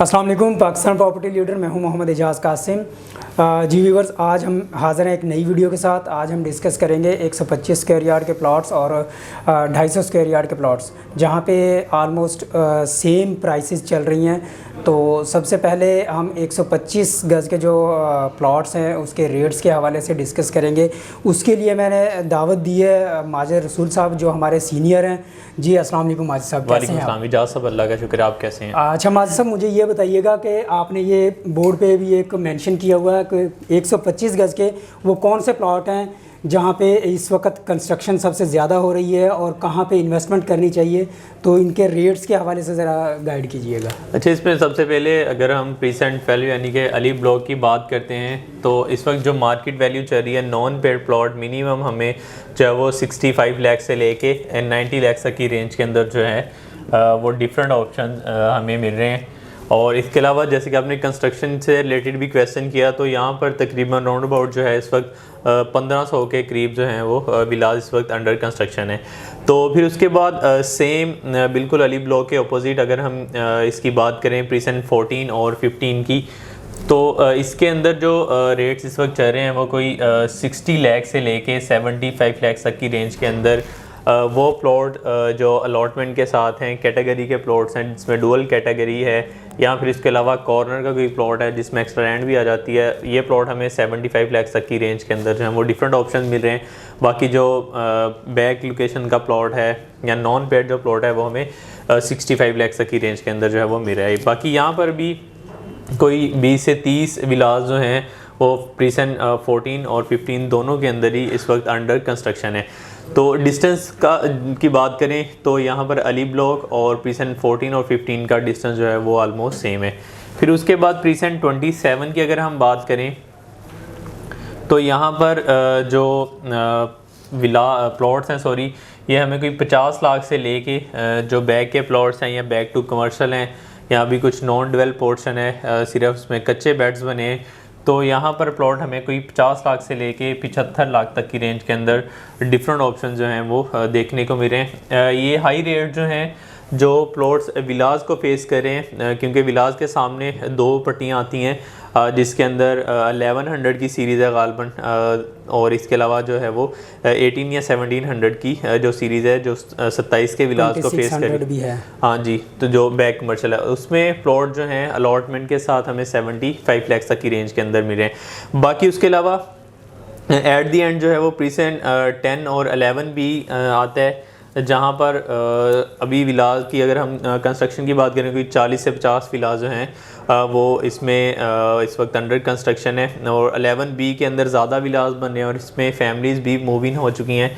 अस्सलाम वालेकुम। Pakistan property leader मैं हूं मोहम्मद एजाज़ कासिम। जी व्यूवर्स, आज हम हाज़िर हैं एक नई वीडियो के साथ। आज हम डिस्कस करेंगे 125 स्क्वायर यार्ड के प्लॉट्स और 250 स्क्वायर यार्ड के प्लॉट्स, जहां पे आलमोस्ट सेम प्राइसेस चल रही हैं। तो सबसे पहले हम 125 गज़ के जो प्लॉट्स हैं उसके रेट्स के हवाले से डिस्कस करेंगे। उसके लिए मैंने दावत दी है माजिद रसूल साहब, जो हमारे सीनियर हैं। जी अस्सलाम वालेकुम माजिद साहब, कैसे हैं आप? इजाज़ साहब, अल्लाह का शुक्र, आप कैसे हैं? अच्छा माजिद साहब, मुझे ये बताइएगा कि आपने ये बोर्ड पे भी एक मेंशन किया हुआ है कि 125 गज़ के वो कौन से प्लॉट हैं जहाँ पे इस वक्त कंस्ट्रक्शन सबसे ज़्यादा हो रही है और कहाँ पे इन्वेस्टमेंट करनी चाहिए, तो इनके रेट्स के हवाले से ज़रा गाइड कीजिएगा। अच्छा, इसमें सबसे पहले अगर हम प्रीसेंट वैल्यू यानी कि अली ब्लॉक की बात करते हैं तो इस वक्त जो मार्केट वैल्यू चल रही है नॉन पेड प्लॉट मिनिमम हमें जो है वो 65 लाख से लेके 90 लाख तक की रेंज के अंदर जो है वो डिफरेंट ऑप्शन हमें मिल रहे हैं। और इसके अलावा जैसे कि आपने कंस्ट्रक्शन से रिलेटेड भी क्वेश्चन किया, तो यहाँ पर तकरीबन राउंड अबाउट जो है इस वक्त 1500 के करीब जो हैं वो विलाज इस वक्त अंडर कंस्ट्रक्शन है। तो फिर उसके बाद सेम बिल्कुल अली ब्लॉक के अपोजिट अगर हम इसकी बात करें प्रीसेंट 14 और 15 की, तो इसके अंदर जो रेट्स इस वक्त चल रहे हैं वो कोई 60 लाख से लेके 75 लाख तक की रेंज के अंदर वो प्लॉट जो अलॉटमेंट के साथ हैं, कैटेगरी के प्लॉट्स हैं जिसमें डुअल कैटेगरी है, या फिर इसके अलावा कॉर्नर का कोई प्लॉट है जिसमें एक्स्ट्रा लैंड भी आ जाती है, ये प्लॉट हमें 75 लाख तक की रेंज के अंदर जो है वो डिफरेंट ऑप्शन मिल रहे हैं। बाकी जो बैक लोकेशन का प्लॉट है या नॉन पेड जो प्लॉट है वो हमें 65 लाख तक की रेंज के अंदर जो है वो मिल रहा है। बाकी यहाँ पर भी कोई 20 से 30 विलास जो हैं वो प्रीसेंट 14 और 15 दोनों के अंदर ही इस वक्त अंडर कंस्ट्रक्शन है। तो डिस्टेंस की बात करें तो यहाँ पर अली ब्लॉक और प्रीसेंट 14 और 15 का डिस्टेंस जो है वो ऑलमोस्ट सेम है। फिर उसके बाद प्रीसेंट 27 की अगर हम बात करें तो यहाँ पर जो प्लॉट्स हैं ये हमें कोई 50 लाख से लेके जो बैक के प्लॉट्स हैं या बैक टू कमर्शियल हैं, यहाँ भी कुछ नॉन डेवलप पोर्शन है, सिर्फ उसमें कच्चे बेड्स बने हैं, तो यहाँ पर प्लॉट हमें कोई 50 लाख से लेके 75 लाख तक की रेंज के अंदर डिफरेंट ऑप्शन जो हैं वो देखने को मिल रहे हैं। ये हाई रेट जो हैं जो प्लॉट्स विलाज को फेस करें, क्योंकि विलाज के सामने दो पट्टियाँ आती हैं जिसके अंदर 1100 की सीरीज़ है गालबन, और इसके अलावा जो है वो 18 या 1700 की जो सीरीज़ है जो 27 के विलाज को फेस कर भी है। हाँ जी, तो जो बैक कमर्शियल है उसमें प्लॉट जो हैं अलॉटमेंट के साथ हमें 75 लाख तक की रेंज के अंदर मिले हैं। बाकी उसके अलावा एट दी एंड जो है वो प्रीसेंट 10 और 11 भी आता है, जहाँ पर अभी विलाज की अगर हम कंस्ट्रक्शन की बात करें कोई 40 से 50 विलाज जो हैं वो इसमें इस वक्त अंडर कंस्ट्रक्शन है, और 11B के अंदर ज़्यादा विलाज बने हैं और इसमें फैमिलीज़ भी मूव इन हो चुकी हैं।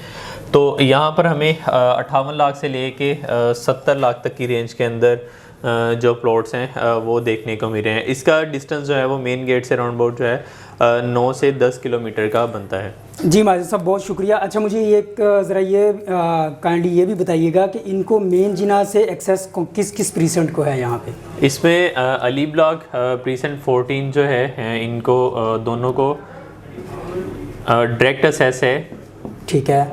तो यहाँ पर हमें 58 लाख से लेके 70 लाख तक की रेंज के अंदर जो प्लॉट्स हैं वो देखने को मिल रहे हैं। इसका डिस्टेंस जो है वो मेन गेट से राउंड अबाउट जो है 9 से 10 किलोमीटर का बनता है। जी माजिद साहब, बहुत शुक्रिया। अच्छा, मुझे एक ज़रा ये काइंडली ये भी बताइएगा कि इनको मेन जिना से एक्सेस किस किस प्रीसेंट को है यहाँ पे? इसमें अली ब्लॉक प्रीसेंट 14 जो है इनको दोनों को डायरेक्ट एक्सेस है, ठीक है,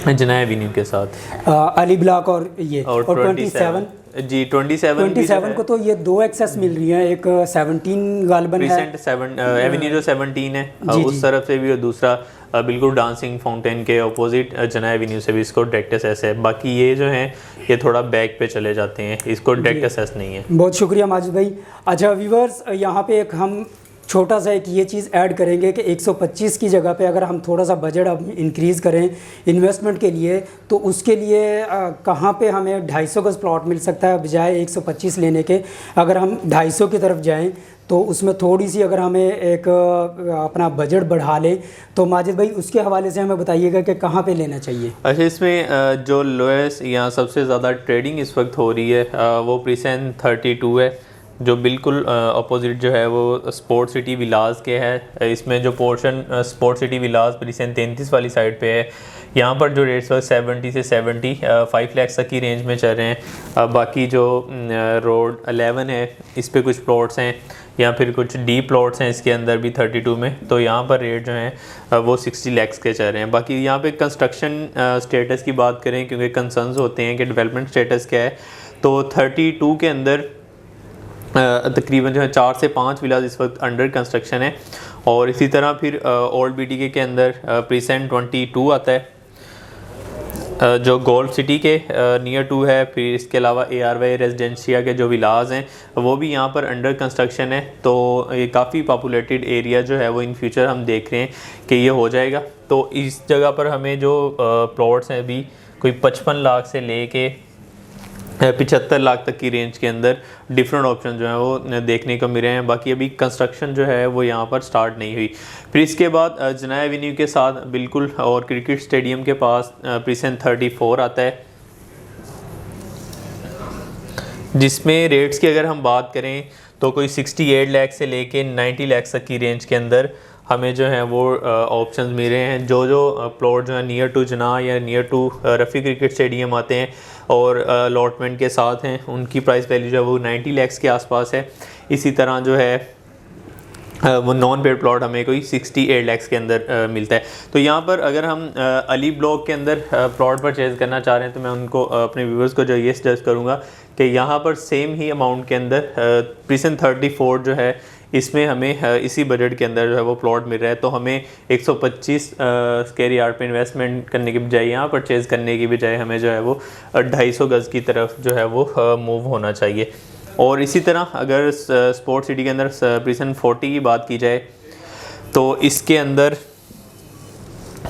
जना एवेन्यू के साथ अली ब्लॉक और ये और 27 जी 27 को तो ये दो एक्सेस मिल रही हैं, एक 17 गालबन है, एवेन्यू जो 17 है उस तरफ से भी, और दूसरा बिल्कुल डांसिंग फाउंटेन के ऑपोजिट जना एवेन्यू से भी इसको डायरेक्ट एक्सेस है। बाकी ये जो हैं ये थोड़ा बैक पे चले जाते हैं, इसको डायरेक्ट एक्सेस नहीं है। बहुत शुक्रिया माजिद भाई। अच्छा व्यूवर्स, यहाँ पे एक हम छोटा सा एक ये चीज़ ऐड करेंगे कि 125 की जगह पे अगर हम थोड़ा सा बजट अब इंक्रीज़ करें इन्वेस्टमेंट के लिए, तो उसके लिए कहाँ पे हमें 250 गज़ प्लॉट मिल सकता है बजाय 125 लेने के। अगर हम 250 की तरफ जाएं तो उसमें थोड़ी सी अगर हमें एक अपना बजट बढ़ा लें, तो माजिद भाई उसके हवाले से हमें बताइएगा कि कहाँ पे लेना चाहिए। अच्छा, इसमें जो लोएस्ट या सबसे ज़्यादा ट्रेडिंग इस वक्त हो रही है वो प्रीसेंट 32 है, जो बिल्कुल अपोजिट जो है वो स्पोर्ट सिटी विलास के है। इसमें जो पोर्शन स्पोर्ट सिटी विलास प्रीसेंट 33 वाली साइड पे है, यहाँ पर जो रेट्स 70 से 75 लाख तक की रेंज में चल रहे हैं। बाकी जो रोड 11 है इस पे कुछ प्लॉट्स हैं, या फिर कुछ डी प्लॉट्स हैं इसके अंदर भी 32 में, तो यहाँ पर रेट जो हैं वो 60 लाख के चल रहे हैं। बाकी यहाँ पे कंस्ट्रक्शन स्टेटस की बात करें, क्योंकि कंसर्न्स होते हैं कि डेवलपमेंट स्टेटस क्या है, तो 32 के अंदर तकरीबन जो है 4 से 5 विलाज इस वक्त अंडर कंस्ट्रक्शन है। और इसी तरह फिर ओल्ड BTK के अंदर प्रीसेंट 22 आता है जो गोल्फ सिटी के नियर टू है। फिर इसके अलावा ARY रेजिडेंशिया के जो विलाज हैं वो भी यहाँ पर अंडर कंस्ट्रक्शन है। तो ये काफ़ी पॉपुलेटेड एरिया जो है वो इन फ्यूचर हम देख रहे हैं कि ये हो जाएगा। तो इस जगह पर हमें जो प्लॉट्स हैं अभी कोई 55 लाख से लेके 75 लाख तक की रेंज के अंदर डिफरेंट ऑप्शन जो हैं वो देखने को मिल रहे हैं। बाकी अभी कंस्ट्रक्शन जो है वो यहाँ पर स्टार्ट नहीं हुई। फिर इसके बाद जनाया एवेन्यू के साथ बिल्कुल और क्रिकेट स्टेडियम के पास प्रीसेंट 34 आता है, जिसमें रेट्स की अगर हम बात करें तो कोई 68 लाख से लेके 90 लाख तक की रेंज के अंदर हमें जो है वो ऑप्शंस मिल रहे हैं। जो प्लॉट जो है नियर टू जना या near to Rafi cricket stadium आते हैं और अलॉटमेंट के साथ हैं, उनकी प्राइस वैल्यू जो है वो 90 लाख के आसपास है। इसी तरह जो है वो नॉन पेड प्लॉट हमें कोई 68 लाख के अंदर मिलता है। तो यहाँ पर अगर हम अली ब्लॉक के अंदर प्लॉट परचेज़ करना चाह रहे हैं तो मैं उनको अपने व्यूवर्स को जो ये सजेस्ट करूँगा कि यहाँ पर सेम ही अमाउंट के अंदर प्रीसेंट 34 जो है इसमें हमें इसी बजट के अंदर जो है वो प्लॉट मिल रहा है। तो हमें 125 स्क्वायर यार्ड पे इन्वेस्टमेंट करने की बजाय यहाँ परचेज़ करने की बजाय हमें जो है वो 250 गज़ की तरफ जो है वो मूव होना चाहिए। और इसी तरह अगर स्पोर्ट सिटी के अंदर प्रीसेंट 40 की बात की जाए तो इसके अंदर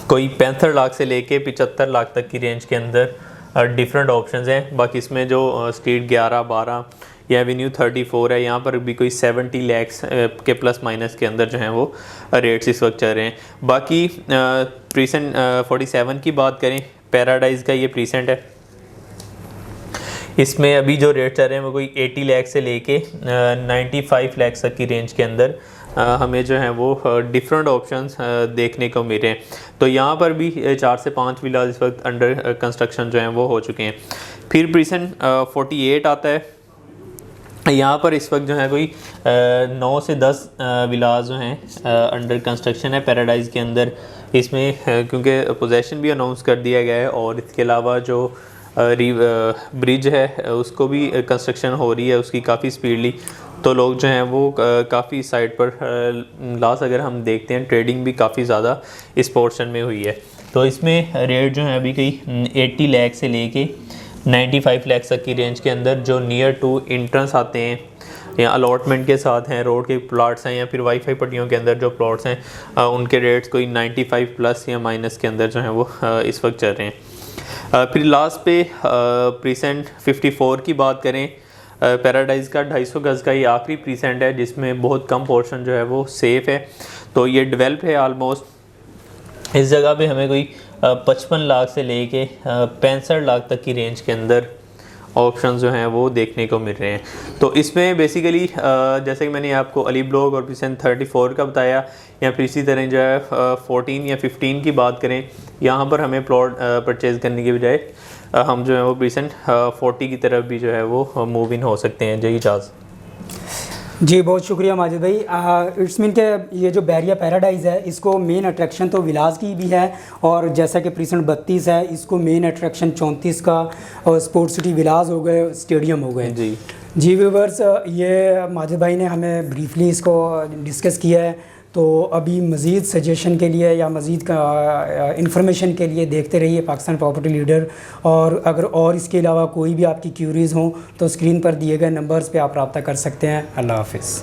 कोई 65 लाख से लेके 75 लाख तक की रेंज के अंदर डिफरेंट ऑप्शंस हैं। बाकी इसमें जो स्ट्रीट 11, 12 या एवेन्यू 34 है, यहाँ पर भी कोई 70 लाख के प्लस माइनस के अंदर जो हैं वो रेट्स इस वक्त चल रहे हैं। बाकी प्रीसेंट 47 की बात करें, पैराडाइज़ का ये प्रीसेंट है, इसमें अभी जो रेट चल रहे हैं वो कोई 80 लाख से लेके 95 लाख तक की रेंज के अंदर हमें जो है वो डिफरेंट ऑप्शंस देखने को मिल रहे हैं। तो यहाँ पर भी 4 से 5 विलाज इस वक्त अंडर कंस्ट्रक्शन जो हैं वो हो चुके हैं। फिर प्रीसेंट 48 आता है, यहाँ पर इस वक्त जो है कोई 9 से 10 विलाज जो हैं अंडर कंस्ट्रक्शन है पैराडाइज़ के अंदर। इसमें क्योंकि पोजेसन भी अनाउंस कर दिया गया है और इसके अलावा जो ब्रिज है उसको भी कंस्ट्रक्शन हो रही है, उसकी काफ़ी स्पीडली। तो लोग जो हैं वो काफ़ी साइड पर लास्ट अगर हम देखते हैं ट्रेडिंग भी काफ़ी ज़्यादा इस पोर्शन में हुई है। तो इसमें रेट जो है अभी कहीं 80 लाख से लेके 95 लाख तक की रेंज के अंदर जो नियर टू इंट्रेंस आते हैं या अलॉटमेंट के साथ हैं, रोड के प्लॉट्स हैं या फिर वाईफाई पट्टियों के अंदर जो प्लॉट्स हैं उनके रेट्स कोई 95 प्लस या माइनस के अंदर जो हैं वो इस वक्त चल रहे हैं। फिर लास्ट पे प्रीसेंट 54 की बात करें, पैराडाइज़ का 250 गज़ का ये आखिरी प्रीसेंट है जिसमें बहुत कम पोर्शन जो है वो सेफ़ है। तो ये डेवलप है ऑलमोस्ट। इस जगह पे हमें कोई 55 लाख से लेके 65 लाख तक की रेंज के अंदर ऑप्शन जो हैं वो देखने को मिल रहे हैं। तो इसमें बेसिकली जैसे कि मैंने आपको अली ब्लॉक और प्रीसेंट 34 का बताया, या फिर इसी तरह जो है 14 या 15 की बात करें, यहाँ पर हमें प्लॉट परचेज़ करने के बजाय हम जो है वो प्रीसेंट 40 की तरफ भी जो है वो मूव इन हो सकते हैं। जय इजाज़। जी बहुत शुक्रिया माजिद भाई। इट्स मीन के ये जो बैरिया पैराडाइज़ है इसको मेन अट्रैक्शन तो विलास की भी है, और जैसा कि प्रीसेंट 32 है इसको मेन अट्रैक्शन 34 का और स्पोर्ट्स सिटी विलास हो गए, स्टेडियम हो गए। जी व्यूवर्स, ये माजिद भाई ने हमें ब्रीफली इसको डिस्कस किया है। तो अभी मज़ीद सजेशन के लिए या मज़ीद का इंफॉर्मेशन के लिए देखते रहिए पाकिस्तान प्रॉपर्टी लीडर। और अगर और इसके अलावा कोई भी आपकी क्यूरीज़ हों तो स्क्रीन पर दिए गए नंबर्स पे आप रब्ता कर सकते हैं। अल्लाह हाफ़िज़।